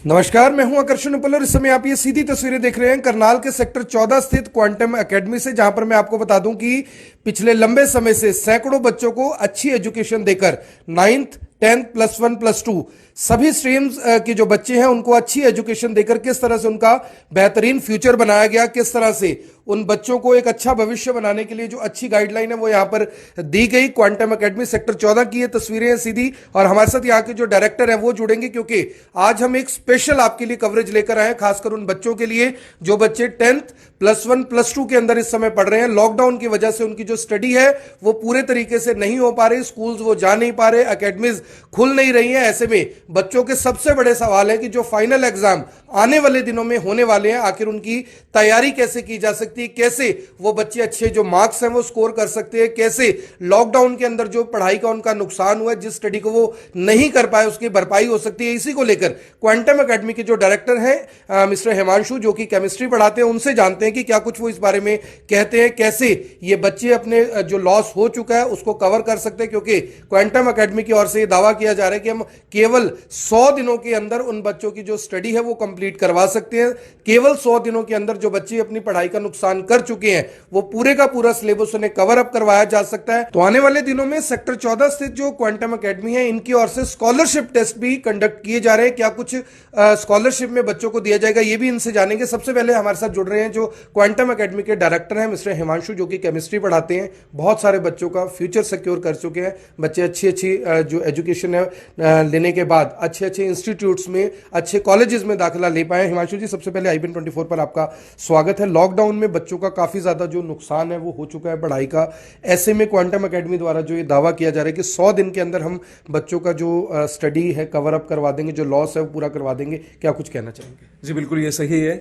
नमस्कार, मैं हूं आकर्षण उपल और इस समय आप ये सीधी तस्वीरें देख रहे हैं करनाल के सेक्टर 14 स्थित क्वांटम एकेडमी से, जहां पर मैं आपको बता दूं कि पिछले लंबे समय से सैकड़ों बच्चों को अच्छी एजुकेशन देकर 9th 10th +1 +2 सभी स्ट्रीम्स के जो बच्चे हैं उनको अच्छी एजुकेशन देकर किस तरह से उनका बेहतरीन फ्यूचर बनाया गया, किस तरह से उन बच्चों को एक अच्छा भविष्य बनाने के लिए जो अच्छी गाइडलाइन है वो यहाँ पर दी गई। क्वांटम एकेडमी सेक्टर 14 की ये तस्वीरें हैं सीधी, और हमारे साथ यहाँ के जो डायरेक्टर हैं वो जुड़ेंगे, क्योंकि आज हम एक स्पेशल आपके लिए कवरेज लेकर आए हैं, खासकर उन बच्चों के लिए जो बच्चे 10th +1 +2 के अंदर इस समय पढ़ रहे हैं। लॉकडाउन की वजह से उनकी जो स्टडी है वो पूरे तरीके से नहीं हो पा रही, स्कूल्स वो जा नहीं पा रहे, एकेडमीज खुल नहीं रही है। ऐसे में बच्चों के सबसे बड़े सवाल है कि जो फाइनल एग्जाम आने वाले दिनों में होने वाले हैं, आखिर उनकी तैयारी कैसे की जा सकती है, कैसे वो बच्चे अच्छे जो मार्क्स हैं वो स्कोर कर सकते हैं, कैसे लॉकडाउन के अंदर जो पढ़ाई का उनका नुकसान हुआ, जिस स्टडी को वो नहीं कर पाए उसकी भरपाई हो सकती है। इसी को लेकर क्वांटम एकेडमी के जो डायरेक्टर हैं मिस्टर हिमांशु, जो कि केमिस्ट्री पढ़ाते हैं, उनसे जानते हैं कि क्या कुछ वो इस बारे में कहते हैं, कैसे ये बच्चे अपने जो लॉस हो चुका है उसको कवर कर सकते हैं। क्योंकि क्वांटम एकेडमी की ओर से ये दावा किया जा रहा है कि हम केवल 100 दिनों के अंदर उन बच्चों की जो स्टडी है वो कंप्लीट करवा सकते हैं। केवल 100 दिनों के अंदर जो बच्चे अपनी पढ़ाई का नुकसान कर चुके हैं वो पूरे का पूरा सिलेबस उन्हें कवर अप करवाया जा सकता है। तो आने वाले दिनों में सेक्टर 14 स्थित जो क्वांटम एकेडमी है इनकी ओर से स्कॉलरशिप टेस्ट भी कंडक्ट किए जा रहे हैं। क्या कुछ स्कॉलरशिप में बच्चों को दिया जाएगा ये भी इनसे जानेंगे। सबसे पहले हमारे साथ जुड़ रहे हैं जो क्वांटम एकेडमी के डायरेक्टर हैं मिस्टर हिमांशु, जो कि केमिस्ट्री पढ़ाते हैं, बहुत सारे बच्चों का फ्यूचर सिक्योर कर चुके हैं। बच्चे अच्छी अच्छी जो एजुकेशन है लेने के बाद अच्छे अच्छे इंस्टीट्यूट्स में, अच्छे कॉलेजेस में दाखिला ले पाए। हिमांशु जी, सबसे पहले IBN 24 पर आपका स्वागत है। लॉकडाउन में बच्चों का काफी ज्यादा जो नुकसान है वो हो चुका है पढ़ाई का, ऐसे में क्वांटम एकेडमी द्वारा जो ये दावा किया जा रहा है कि 100 दिन के अंदर हम बच्चों का जो स्टडी है कवर अप करवा देंगे, जो लॉस है वो पूरा करवा देंगे, क्या कुछ कहना चाहेंगे? जी बिल्कुल, ये सही है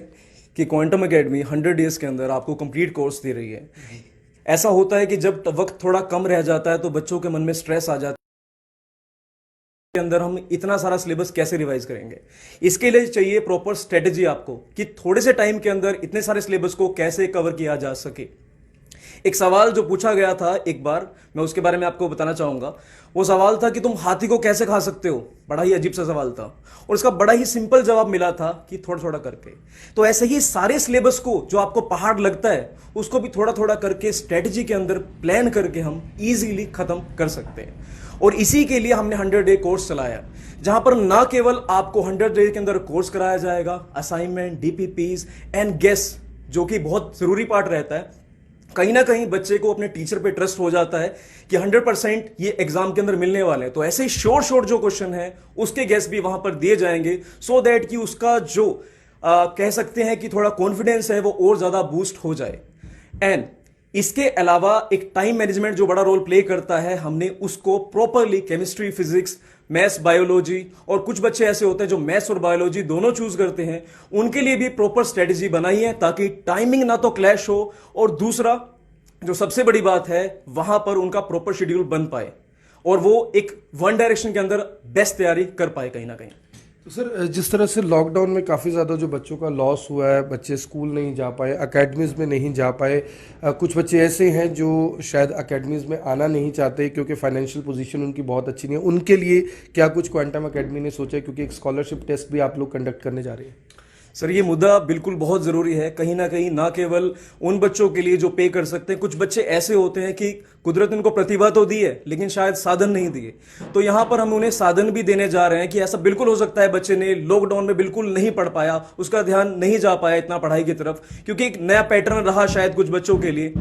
कि क्वांटम एकेडमी 100 डेज के अंदर आपको कंप्लीट कोर्स दे रही है। ऐसा होता है कि जब वक्त थोड़ा कम रह जाता है तो बच्चों के मन में स्ट्रेस आ जाता है के अंदर हम इतना सारा सिलेबस कैसे रिवाइज करेंगे। इसके लिए चाहिए प्रॉपर स्ट्रेटेजी आपको कि थोड़े से टाइम के अंदर इतने सारे सिलेबस को कैसे कवर किया जा सके। एक सवाल जो पूछा गया था एक बार, मैं उसके बारे में आपको बताना चाहूंगा। वो सवाल था कि तुम हाथी को कैसे खा सकते हो। बड़ा ही अजीब सा सवाल था और उसका बड़ा ही सिंपल जवाब मिला था कि थोड़ा थोड़ा करके। तो ऐसे ही सारे सिलेबस को जो आपको पहाड़ लगता है उसको भी थोड़ा थोड़ा करके स्ट्रेटजी के अंदर प्लान करके हम इजीली खत्म कर सकते हैं। और इसी के लिए हमने 100 डे कोर्स चलाया, जहां पर ना केवल आपको 100 डे के अंदर कोर्स कराया जाएगा, असाइनमेंट, DPPs एंड गेस, जो कि बहुत जरूरी पार्ट रहता है। कहीं ना कहीं बच्चे को अपने टीचर पे ट्रस्ट हो जाता है कि 100% ये एग्जाम के अंदर मिलने वाले हैं, तो ऐसे शॉर्ट जो क्वेश्चन है उसके गेस भी वहां पर दिए जाएंगे, सो दैट कि उसका जो कह सकते हैं कि थोड़ा कॉन्फिडेंस है वो और ज्यादा बूस्ट हो जाए। एंड इसके अलावा एक टाइम मैनेजमेंट जो बड़ा रोल प्ले करता है, हमने उसको properly chemistry, physics, maths, biology, और कुछ बच्चे ऐसे होते हैं जो मैथ्स और बायोलॉजी दोनों चूज करते हैं, उनके लिए भी प्रॉपर स्ट्रेटेजी बनाई है ताकि टाइमिंग ना तो क्लैश हो, और दूसरा जो सबसे बड़ी बात है वहां पर उनका प्रॉपर शेड्यूल बन पाए और वो एक वन डायरेक्शन के अंदर बेस्ट तैयारी कर पाए कहीं ना कहीं। तो सर, जिस तरह से लॉकडाउन में काफ़ी ज़्यादा जो बच्चों का लॉस हुआ है, बच्चे स्कूल नहीं जा पाए, अकेडमीज़ में नहीं जा पाए, कुछ बच्चे ऐसे हैं जो शायद अकेडमीज़ में आना नहीं चाहते क्योंकि फाइनेंशियल पोजीशन उनकी बहुत अच्छी नहीं है, उनके लिए क्या कुछ क्वांटम एकेडमी ने सोचा है? क्योंकि एक स्कॉलरशिप टेस्ट भी आप लोग कंडक्ट करने जा रहे हैं। सर, ये मुद्दा बिल्कुल बहुत जरूरी है। कहीं ना कहीं ना केवल उन बच्चों के लिए जो पे कर सकते हैं, कुछ बच्चे ऐसे होते हैं कि कुदरत ने उनको प्रतिभा तो दी है लेकिन शायद साधन नहीं दिए, तो यहां पर हम उन्हें साधन भी देने जा रहे हैं कि ऐसा बिल्कुल हो सकता है बच्चे ने लॉकडाउन में बिल्कुल नहीं पढ़ पाया, उसका ध्यान नहीं जा पाया इतना पढ़ाई की तरफ, क्योंकि एक नया पैटर्न रहा शायद कुछ बच्चों के लिए,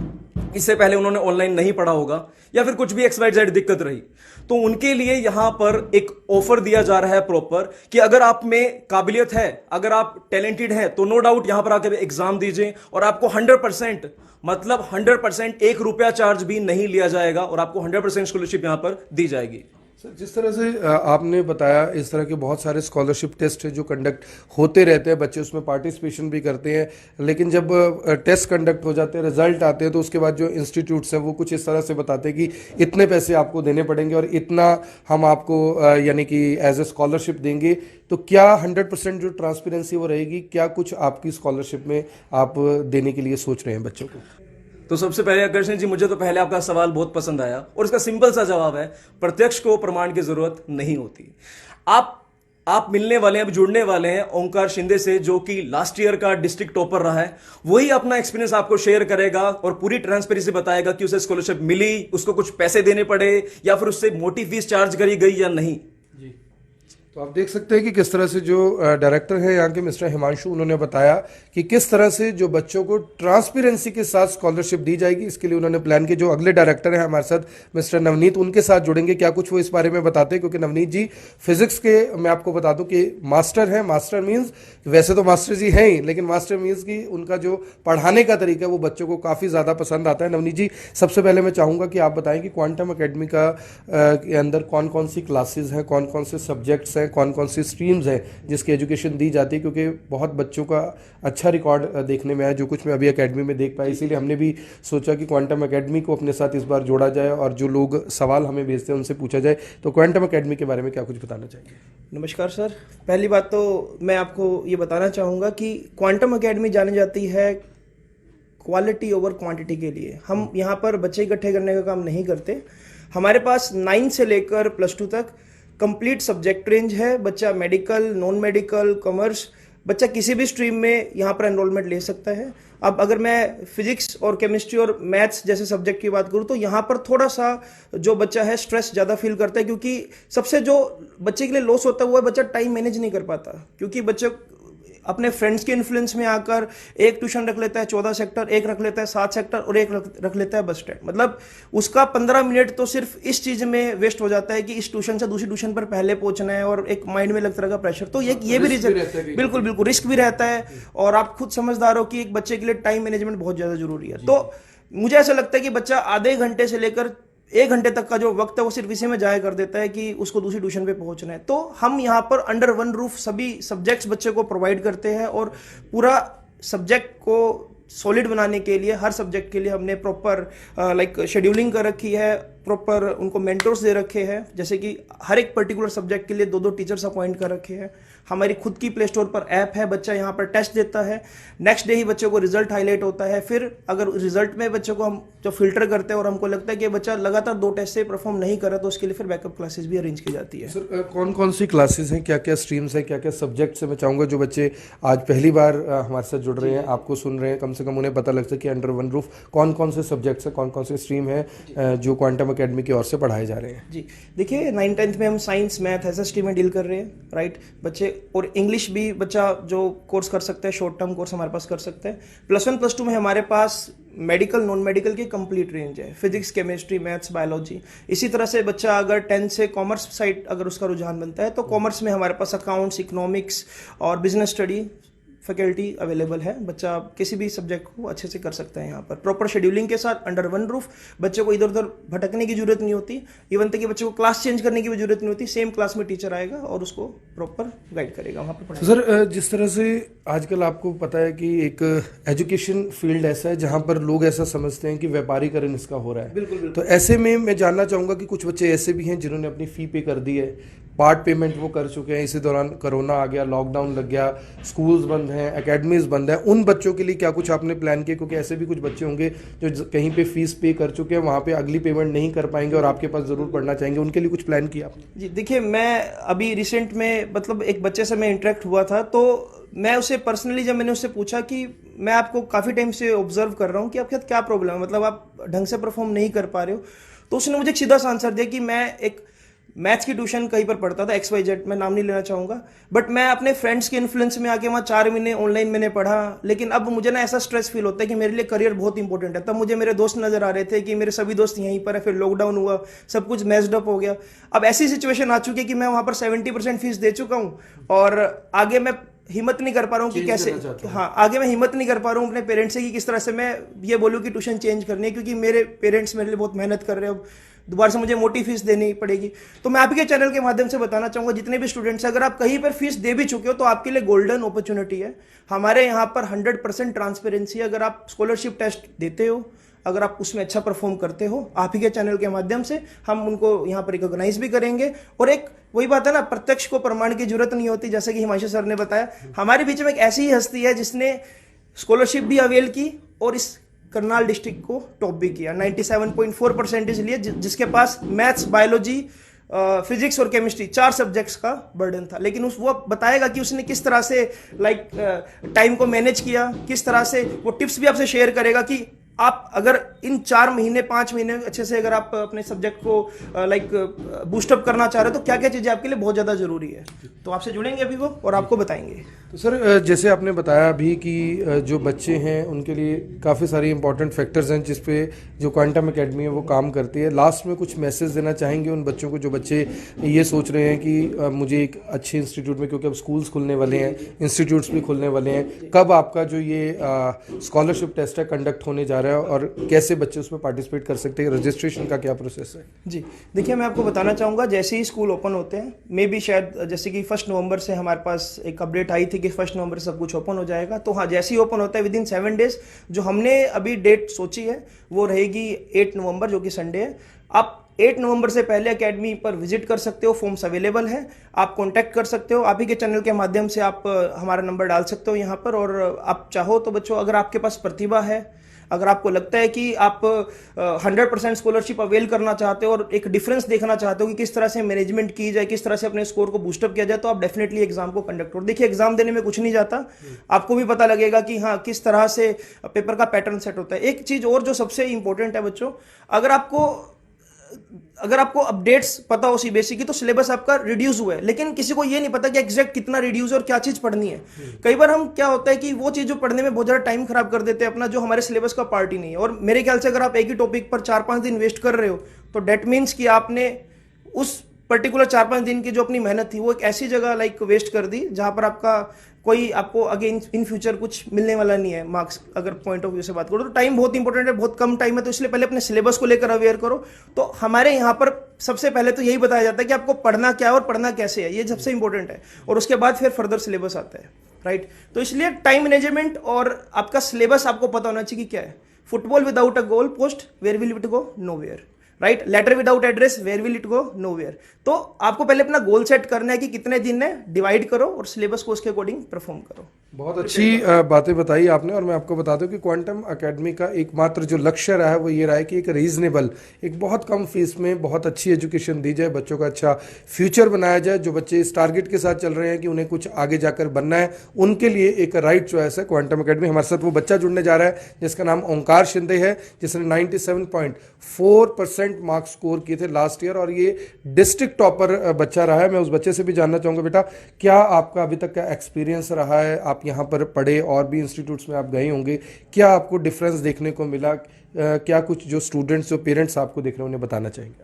इससे पहले उन्होंने ऑनलाइन नहीं पढ़ा होगा या फिर कुछ भी XYZ दिक्कत रही, तो उनके लिए यहां पर एक ऑफर दिया जा रहा है प्रॉपर कि अगर आप में काबिलियत है, अगर आप टैलेंटेड हैं, तो नो डाउट यहां पर आकर एग्जाम दीजिए और आपको 100% मतलब 100% 1 रुपया चार्ज भी नहीं लिया जाएगा और आपको 100% स्कॉलरशिप यहां पर दी जाएगी। सर, जिस तरह से आपने बताया, इस तरह के बहुत सारे स्कॉलरशिप टेस्ट है जो कंडक्ट होते रहते हैं, बच्चे उसमें पार्टिसिपेशन भी करते हैं, लेकिन जब टेस्ट कंडक्ट हो जाते हैं, रिजल्ट आते हैं, तो उसके बाद जो इंस्टीट्यूट्स हैं वो कुछ इस तरह से बताते हैं कि इतने पैसे आपको देने पड़ेंगे और इतना हम आपको यानी कि एज ए स्कॉलरशिप देंगे। तो क्या 100% जो ट्रांसपेरेंसी वो रहेगी? क्या कुछ आपकी स्कॉलरशिप में आप देने के लिए सोच रहे हैं बच्चों को? तो सबसे पहले आकर्षण जी, मुझे तो पहले आपका सवाल बहुत पसंद आया और इसका सिंपल सा जवाब है, प्रत्यक्ष को प्रमाण की जरूरत नहीं होती। आप आप मिलने वाले हैं, अब जुड़ने वाले हैं ओंकार शिंदे से, जो कि लास्ट ईयर का डिस्ट्रिक्ट टॉपर रहा है। वही अपना एक्सपीरियंस आपको शेयर करेगा और पूरी ट्रांसपेरेंसी बताएगा कि उसे स्कॉलरशिप मिली, उसको कुछ पैसे देने पड़े या फिर उससे मोटी फीस चार्ज करी गई या नहीं। तो आप देख सकते हैं कि किस तरह से जो डायरेक्टर है यहाँ के मिस्टर हिमांशु, उन्होंने बताया कि किस तरह से जो बच्चों को ट्रांसपेरेंसी के साथ स्कॉलरशिप दी जाएगी। इसके लिए उन्होंने प्लान किया। जो अगले डायरेक्टर हैं हमारे साथ मिस्टर नवनीत, उनके साथ जुड़ेंगे, क्या कुछ वो इस बारे में बताते हैं। क्योंकि नवनीत जी फिजिक्स के, मैं आपको बता दूं कि मास्टर हैं। मास्टर मीन्स वैसे तो मास्टर जी हैं ही, लेकिन मास्टर मीन्स कि उनका जो पढ़ाने का तरीका है वो बच्चों को काफ़ी ज़्यादा पसंद आता है। नवनीत जी, सबसे पहले मैं चाहूँगा कि आप बताएं कि क्वांटम अकेडमी के अंदर कौन कौन सी क्लासेज हैं, कौन कौन से सब्जेक्ट्स हैं, कौन कौन सी स्ट्रीम्स हैं जिसकी एजुकेशन दी जाती है। क्योंकि बहुत बच्चों का अच्छा रिकॉर्ड देखने में आया, जो कुछ मैं अभी एकेडमी में देख पाया, इसीलिए हमने भी सोचा कि क्वांटम अकेडमी को अपने साथ इस बार जोड़ा जाए और जो लोग सवाल हमें भेजते हैं उनसे पूछा जाए। तो क्वांटम अकेडमी के बारे में क्या कुछ बताना चाहिए? नमस्कार सर। पहली बात तो मैं आपको ये बताना चाहूँगा कि क्वांटम अकेडमी जानी जाती है क्वालिटी ओवर क्वांटिटी के लिए। हम यहाँ पर बच्चे इकट्ठे करने का काम नहीं करते। हमारे पास 9 से लेकर +2 तक कंप्लीट सब्जेक्ट रेंज है। बच्चा मेडिकल, नॉन मेडिकल, कॉमर्स, बच्चा किसी भी स्ट्रीम में यहाँ पर एनरोलमेंट ले सकता है। अब अगर मैं फिजिक्स और केमिस्ट्री और मैथ्स जैसे सब्जेक्ट की बात करूँ तो यहाँ पर थोड़ा सा जो बच्चा है स्ट्रेस ज़्यादा फील करता है, क्योंकि सबसे जो बच्चे के लिए लॉस होता है वो है बच्चा टाइम मैनेज नहीं कर पाता। क्योंकि बच्चे अपने फ्रेंड्स के इन्फ्लुएंस में आकर एक ट्यूशन रख लेता है 14 सेक्टर, एक रख लेता है 7 सेक्टर और एक रख लेता है बस स्टैंड। मतलब उसका 15 मिनट तो सिर्फ इस चीज़ में वेस्ट हो जाता है कि इस ट्यूशन से दूसरी ट्यूशन पर पहले पहुंचना है, और एक माइंड में लगता रहेगा प्रेशर। तो ये भी रीजन, बिल्कुल बिल्कुल रिस्क भी रहता है। और आप खुद समझदार हो कि एक बच्चे के लिए टाइम मैनेजमेंट बहुत ज़्यादा जरूरी है। तो मुझे ऐसा लगता है कि बच्चा आधे घंटे से लेकर 1 घंटे तक का जो वक्त है वो सिर्फ इसी में जाया कर देता है कि उसको दूसरी ट्यूशन पे पहुंचना है। तो हम यहाँ पर अंडर वन रूफ सभी सब्जेक्ट्स बच्चे को प्रोवाइड करते हैं, और पूरा सब्जेक्ट को सॉलिड बनाने के लिए हर सब्जेक्ट के लिए हमने प्रॉपर शेड्यूलिंग कर रखी है, प्रॉपर उनको मेंटर्स दे रखे हैं। जैसे कि हर एक पर्टिकुलर सब्जेक्ट के लिए 2-2 टीचर्स अपॉइंट कर रखे हैं। हमारी खुद की प्ले स्टोर पर ऐप है, बच्चा यहाँ पर टेस्ट देता है, नेक्स्ट डे ही बच्चे को रिजल्ट हाईलाइट होता है। फिर अगर रिजल्ट में बच्चे को हम जो फिल्टर करते हैं और हमको लगता है कि बच्चा लगातार 2 टेस्ट से परफॉर्म नहीं कर रहा, तो उसके लिए फिर बैकअप क्लासेस भी अरेंज की जाती है। सर, कौन कौन सी क्लासेस हैं, क्या क्या स्ट्रीम्स हैं, क्या क्या सब्जेक्ट्स हैं? मैं चाहूँगा जो बच्चे आज पहली बार हमारे साथ जुड़ रहे हैं, आपको सुन रहे हैं, कम से कम उन्हें पता लग सके कि अंडर वन रूफ कौन कौन से सब्जेक्ट्स हैं, कौन कौन से स्ट्रीम है जो क्वांटम अकेडमी की ओर से पढ़ाए जा रहे हैं। जी देखिए, 9th-10th में हम साइंस, मैथ ऐसा स्ट्रीम में डील कर रहे हैं, राइट बच्चे। और इंग्लिश भी बच्चा जो कोर्स कर सकता है, शॉर्ट टर्म कोर्स हमारे पास कर सकते हैं। +1 +2 में हमारे पास मेडिकल, नॉन मेडिकल की कंप्लीट रेंज है, फिजिक्स, केमिस्ट्री, मैथ्स, बायोलॉजी। इसी तरह से बच्चा अगर 10th से कॉमर्स साइड अगर उसका रुझान बनता है तो कॉमर्स में हमारे पास अकाउंट्स, इकोनॉमिक्स और बिजनेस स्टडी फैकल्टी अवेलेबल है। बच्चा किसी भी सब्जेक्ट को अच्छे से कर सकता है यहाँ पर प्रॉपर शेड्यूलिंग के साथ अंडर वन रूफ। बच्चे को इधर उधर भटकने की जरूरत नहीं होती, इवन तक कि बच्चे को क्लास चेंज करने की भी जरूरत नहीं होती। सेम क्लास में टीचर आएगा और उसको प्रॉपर गाइड करेगा वहाँ पर। सर, जिस तरह से आजकल आपको पता है कि एक एजुकेशन फील्ड ऐसा है जहाँ पर लोग ऐसा समझते हैं कि व्यापारीकरण इसका हो रहा है। बिल्कुल। तो ऐसे में मैं जानना चाहूँगा कि कुछ बच्चे ऐसे भी हैं जिन्होंने अपनी फ़ी पे कर दी है, पार्ट पेमेंट वो कर चुके हैं, इसी दौरान कोरोना आ गया, लॉकडाउन लग गया, स्कूल्स बंद हैं, एकेडमीज बंद है। उन बच्चों के लिए क्या कुछ आपने प्लान किया? क्योंकि ऐसे भी कुछ बच्चे होंगे जो कहीं पे फीस पे कर चुके हैं, वहाँ पे अगली पेमेंट नहीं कर पाएंगे और आपके पास ज़रूर पढ़ना चाहेंगे, उनके लिए कुछ प्लान किया आपने? जी देखिए, मैं अभी रिसेंट में मतलब एक बच्चे से मैं इंटरेक्ट हुआ था, तो मैं उसे पर्सनली जब मैंने उससे पूछा कि मैं आपको काफ़ी टाइम से ऑब्जर्व कर रहा हूँ कि आपके साथ क्या प्रॉब्लम है, मतलब आप ढंग से परफॉर्म नहीं कर पा रहे हो, तो उसने मुझे एक सीधा सा आंसर दिया कि मैं एक मैथ्स की ट्यूशन कहीं पर पढ़ता था, XYZ, मैं नाम नहीं लेना चाहूँगा, बट मैं अपने फ्रेंड्स के इन्फ्लुएंस में आके वहाँ 4 महीने ऑनलाइन मैंने पढ़ा। लेकिन अब मुझे ना ऐसा स्ट्रेस फील होता है कि मेरे लिए करियर बहुत इंपॉर्टेंट है। तब मुझे मेरे दोस्त नजर आ रहे थे कि मेरे सभी दोस्त यहीं पर है, फिर लॉकडाउन हुआ, सब कुछ मैस्ड अप हो गया। अब ऐसी सिचुएशन आ चुकी है कि मैं वहाँ पर 70% फीस दे चुका हूँ और आगे मैं हिम्मत नहीं कर पा रहा हूँ कि कैसे, हाँ आगे मैं हिम्मत नहीं कर पा रहा हूँ अपने पेरेंट्स से कि किस तरह से मैं ये बोलूँ कि ट्यूशन चेंज करनी है, क्योंकि मेरे पेरेंट्स मेरे लिए बहुत मेहनत कर रहे हैं। अब दोबारा से मुझे मोटी फीस देनी पड़ेगी। तो मैं आपके चैनल के माध्यम से बताना चाहूँगा, जितने भी स्टूडेंट्स हैं, अगर आप कहीं पर फीस दे भी चुके हो तो आपके लिए गोल्डन अपॉर्चुनिटी है। हमारे यहाँ पर 100% ट्रांसपेरेंसी है। अगर आप स्कॉलरशिप टेस्ट देते हो, अगर आप उसमें अच्छा परफॉर्म करते हो, आप ही के चैनल के माध्यम से हम उनको यहाँ पर रिकॉग्नाइज भी करेंगे। और एक वही बात है ना, प्रत्यक्ष को प्रमाण की जरूरत नहीं होती। जैसे कि हिमांशु सर ने बताया, हमारे बीच में एक ऐसी ही हस्ती है जिसने स्कॉलरशिप भी अवेल की और इस करनाल डिस्ट्रिक्ट को टॉप भी किया, 97.4% लिए, जिसके पास मैथ्स, बायोलॉजी, फिजिक्स और केमिस्ट्री 4 सब्जेक्ट्स का बर्डन था, लेकिन वो बताएगा कि उसने किस तरह से टाइम को मैनेज किया, किस तरह से वो टिप्स भी आपसे शेयर करेगा कि आप अगर इन 4 महीने 5 महीने अच्छे से अगर आप अपने सब्जेक्ट को बूस्टअप करना चाह रहे हो तो क्या क्या चीज़ें आपके लिए बहुत ज़्यादा ज़रूरी है। तो आपसे जुड़ेंगे अभी वो और आपको बताएंगे। तो सर जैसे आपने बताया अभी कि जो बच्चे हैं उनके लिए काफ़ी सारी इंपॉर्टेंट फैक्टर्स हैं जिस पे जो क्वांटम एकेडमी है वो काम करती है। लास्ट में कुछ मैसेज देना चाहेंगे उन बच्चों को जो बच्चे ये सोच रहे हैं कि मुझे एक अच्छे इंस्टीट्यूट में, क्योंकि अब स्कूल्स खुलने वाले हैं, इंस्टीट्यूट्स भी खुलने वाले हैं, कब आपका जो ये स्कॉलरशिप टेस्ट है कंडक्ट होने जा रहा है और कैसे बच्चे उसमें पार्टिसिपेट कर सकते हैं, रजिस्ट्रेशन का क्या प्रोसेस है? जी देखिए, मैं आपको बताना चाहूँगा जैसे ही स्कूल ओपन होते हैं, मे बी शायद जैसे कि 1 नवंबर से हमारे पास एक अपडेट आई थी कि 1 नवंबर से सब कुछ ओपन हो जाएगा। तो हाँ, जैसे ही ओपन होता है विदिन 7 डेज जो हमने अभी डेट सोची है वो रहेगी 8 नवंबर जो कि संडे है। आप 8 नवंबर से पहले एकेडमी पर विजिट कर सकते हो, फॉर्म्स अवेलेबल है, आप कांटेक्ट कर सकते हो, आप ही के चैनल के माध्यम से आप हमारा नंबर डाल सकते हो यहाँ पर। और आप चाहो तो बच्चों, अगर आपके पास प्रतिभा है, अगर आपको लगता है कि आप 100% स्कॉलरशिप अवेल करना चाहते हो और एक डिफरेंस देखना चाहते हो कि किस तरह से मैनेजमेंट की जाए, किस तरह से अपने स्कोर को बूस्टअप किया जाए, तो आप डेफिनेटली एग्जाम को कंडक्ट करो। देखिए, एग्जाम देने में कुछ नहीं जाता, आपको भी पता लगेगा कि हाँ किस तरह से पेपर का पैटर्न सेट होता है। एक चीज और जो सबसे इंपॉर्टेंट है बच्चों, अगर आपको अपडेट्स पता हो सीबीएसई की तो सिलेबस आपका रिड्यूस हुआ है, लेकिन किसी को ये नहीं पता कि एग्जैक्ट कितना रिड्यूस है और क्या चीज पढ़नी है। कई बार हम क्या होता है कि वो चीज जो पढ़ने में बहुत ज्यादा टाइम खराब कर देते हैं अपना, जो हमारे सिलेबस का पार्ट ही नहीं है। और मेरे ख्याल से अगर आप एक ही टॉपिक पर 4-5 दिन वेस्ट कर रहे हो तो डेट मीन्स कि आपने उस पर्टिकुलर 4-5 दिन की जो अपनी मेहनत थी वो एक ऐसी जगह वेस्ट कर दी जहां पर आपको आगे इन फ्यूचर कुछ मिलने वाला नहीं है मार्क्स। अगर पॉइंट ऑफ व्यू से बात करो तो टाइम बहुत इंपॉर्टेंट है, बहुत कम टाइम है, तो इसलिए पहले अपने सिलेबस को लेकर अवेयर करो। तो हमारे यहाँ पर सबसे पहले तो यही बताया जाता है कि आपको पढ़ना क्या है और पढ़ना कैसे है, ये सबसे इंपॉर्टेंट है, और उसके बाद फिर फर्दर सिलेबस आता है, राइट। तो इसलिए टाइम मैनेजमेंट और आपका सिलेबस आपको पता होना चाहिए कि क्या है। Football without a goal post, where will it go? Nowhere, right. Letter without address, where will it go? Nowhere. तो आपको पहले अपना गोल सेट करना है कि कितने दिन है, डिवाइड करो और सिलेबस को उसके अकॉर्डिंग परफॉर्म करो। बहुत अच्छी बातें बताई आपने। और मैं आपको बता दूं कि क्वांटम एकेडमी का एकमात्र जो लक्ष्य रहा है वो ये रहा है कि एक रीजनेबल, एक बहुत कम फीस में बहुत अच्छी एजुकेशन दी जाए, बच्चों का अच्छा फ्यूचर बनाया जाए। जो बच्चे इस टारगेट के साथ चल रहे हैं कि उन्हें कुछ आगे जाकर बनना है, उनके लिए एक राइट चॉइस है क्वांटम एकेडमी। हमारे साथ वो बच्चा जुड़ने जा रहा है जिसका नाम ओंकार शिंदे है, जिसने 97.4% मार्क्स स्कोर किए थे लास्ट ईयर और ये डिस्ट्रिक्ट टॉपर बच्चा रहा है। मैं उस बच्चे से भी जानना चाहूँगा, बेटा क्या आपका अभी तक का एक्सपीरियंस रहा है? आप यहाँ पर पढ़े और भी इंस्टीट्यूट्स में आप गए होंगे, क्या आपको डिफरेंस देखने को मिला? क्या कुछ जो स्टूडेंट्स, जो पेरेंट्स आपको देख रहे हैं उन्हें बताना चाहेंगे?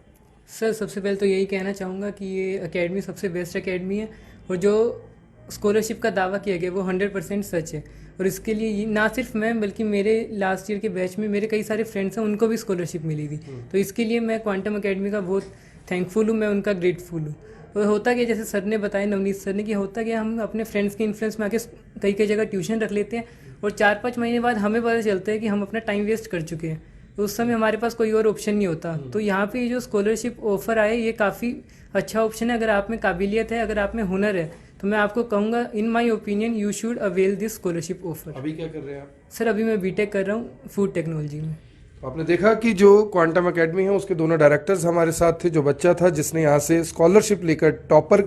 सर सबसे पहले तो यही कहना चाहूँगा कि ये एकेडमी सबसे बेस्ट एकेडमी है और जो स्कॉलरशिप का दावा किया गया वो 100% सच है। और इसके लिए ना सिर्फ मैं बल्कि मेरे लास्ट ईयर के बैच में मेरे कई सारे फ्रेंड्स हैं, उनको भी स्कॉलरशिप मिली थी। तो इसके लिए मैं क्वांटम एकेडमी का बहुत थैंकफुल हूँ, मैं उनका ग्रेटफुल हूँ। तो होता क्या, जैसे सर ने बताया, नवनीत सर ने, कि होता क्या, हम अपने फ्रेंड्स के इन्फ्लुएंस में आके कई कई जगह ट्यूशन रख लेते हैं और 4-5 महीने बाद हमें पता चलता है कि हम अपना टाइम वेस्ट कर चुके हैं। तो उस समय हमारे पास कोई और ऑप्शन नहीं होता। तो यहाँ पे जो स्कॉलरशिप ऑफर आए ये काफ़ी अच्छा ऑप्शन है। अगर आप में काबिलियत है, अगर आप में हुनर है, तो मैं आपको कहूँगा, in my opinion you should avail this scholarship offer. अभी क्या कर रहे हैं आप? सर अभी मैं बीटेक कर रहा हूँ फूड टेक्नोलॉजी में। आपने देखा कि जो क्वांटम एकेडमी है उसके दोनों डायरेक्टर्स हमारे साथ थे। जो बच्चा था जिसने यहाँ से स्कॉलरशिप लेकर टॉपर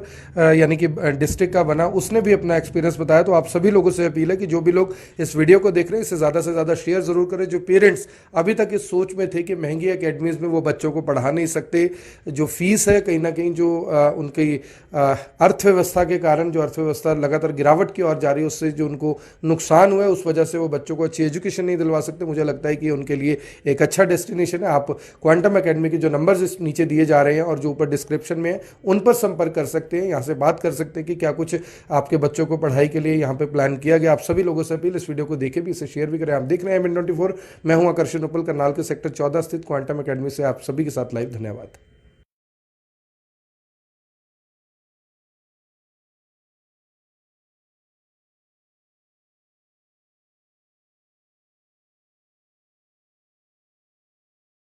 यानी कि डिस्ट्रिक्ट का बना, उसने भी अपना एक्सपीरियंस बताया। तो आप सभी लोगों से अपील है कि जो भी लोग इस वीडियो को देख रहे हैं इसे ज़्यादा से ज़्यादा शेयर ज़रूर करें। जो पेरेंट्स अभी तक इस सोच में थे कि महंगी एकेडमीज़ में वो बच्चों को पढ़ा नहीं सकते, जो फीस है कहीं ना कहीं जो उनकी अर्थव्यवस्था के कारण, जो अर्थव्यवस्था लगातार गिरावट की ओर जा रही है, उससे जो उनको नुकसान हुआ है, उस वजह से वो बच्चों को अच्छी एजुकेशन नहीं दिलवा सकते। मुझे लगता है कि उनके लिए एक अच्छा डेस्टिनेशन है। आप क्वांटम एकेडमी के जो नंबर्स नीचे दिए जा रहे हैं और जो ऊपर डिस्क्रिप्शन में है उन पर संपर्क कर सकते हैं, यहाँ से बात कर सकते हैं कि क्या कुछ आपके बच्चों को पढ़ाई के लिए यहाँ पे प्लान किया गया। आप सभी लोगों से अपील, इस वीडियो को देखें भी, इसे शेयर भी करें। आप देख रहे हैं M24, मैं हूँ आकर्षण उपल, करनाल के सेक्टर 14 स्थित क्वांटम एकेडमी से आप सभी के साथ लाइव। धन्यवाद।